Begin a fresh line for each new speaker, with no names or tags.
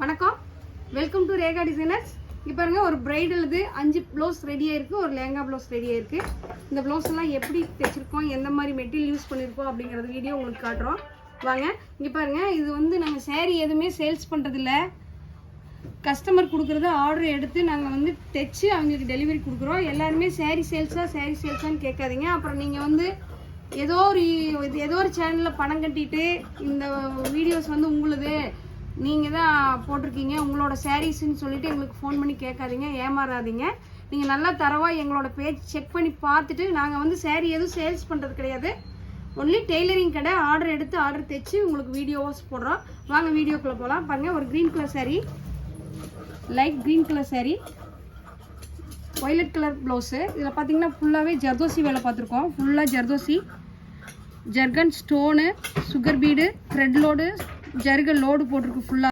வணக்கம், welcome to Rekha designers. இங்கே பாருங்கள், ஒரு பிரைடல் இது 5 ப்ளவுஸ் ரெடியாக இருக்குது, ஒரு லெஹங்கா ப்ளவுஸ் ரெடியாக இருக்குது. இந்த ப்ளவுஸ் எல்லாம் எப்படி தைச்சிருக்கோம், எந்த மாதிரி மெட்டீரியல் யூஸ் பண்ணியிருக்கோம் அப்படிங்கிறது வீடியோ உங்களுக்கு காட்டுறோம். வாங்க. இங்கே பாருங்கள், இது வந்து நாங்கள் சேரீ எதுவுமே சேல்ஸ் பண்ணுறதில்ல. கஸ்டமர் கொடுக்குறத ஆர்டர் எடுத்து நாங்கள் வந்து தைச்சி அவங்களுக்கு டெலிவரி கொடுக்குறோம். எல்லாருமே சேரீ சேல்ஸான்னு கேட்காதீங்க. அப்புறம் நீங்கள் வந்து ஏதோ ஒரு சேனலில் பணம் கட்டிட்டு இந்த வீடியோஸ் வந்து உங்களுது, நீங்கள் தான் போட்டிருக்கீங்க, உங்களோட சாரீஸ்ன்னு சொல்லிட்டு எங்களுக்கு ஃபோன் பண்ணி கேட்காதீங்க, ஏமாறாதீங்க. நீங்கள் நல்லா தரவாக எங்களோட பேஜ் செக் பண்ணி பார்த்துட்டு, நாங்கள் வந்து சேரீ எதுவும் சேல்ஸ் பண்ணுறது கிடையாது. ஒன்லி டெய்லரிங் கடை. ஆர்டர் எடுத்து ஆர்டர் தைச்சி உங்களுக்கு வீடியோஸ் போடுறோம். வாங்க வீடியோக்குள்ளே போகலாம். பாருங்கள், ஒரு green colour sari, light green colour sari, violet colour blouse. இதில் பார்த்தீங்கன்னா ஃபுல்லாகவே ஜர்தோசி வேலை பார்த்துருக்கோம். ஃபுல்லாக zardozi, zircon stone, sugar bead, thread load, ஜருகல் லோடு போட்டிருக்கு ஃபுல்லாக.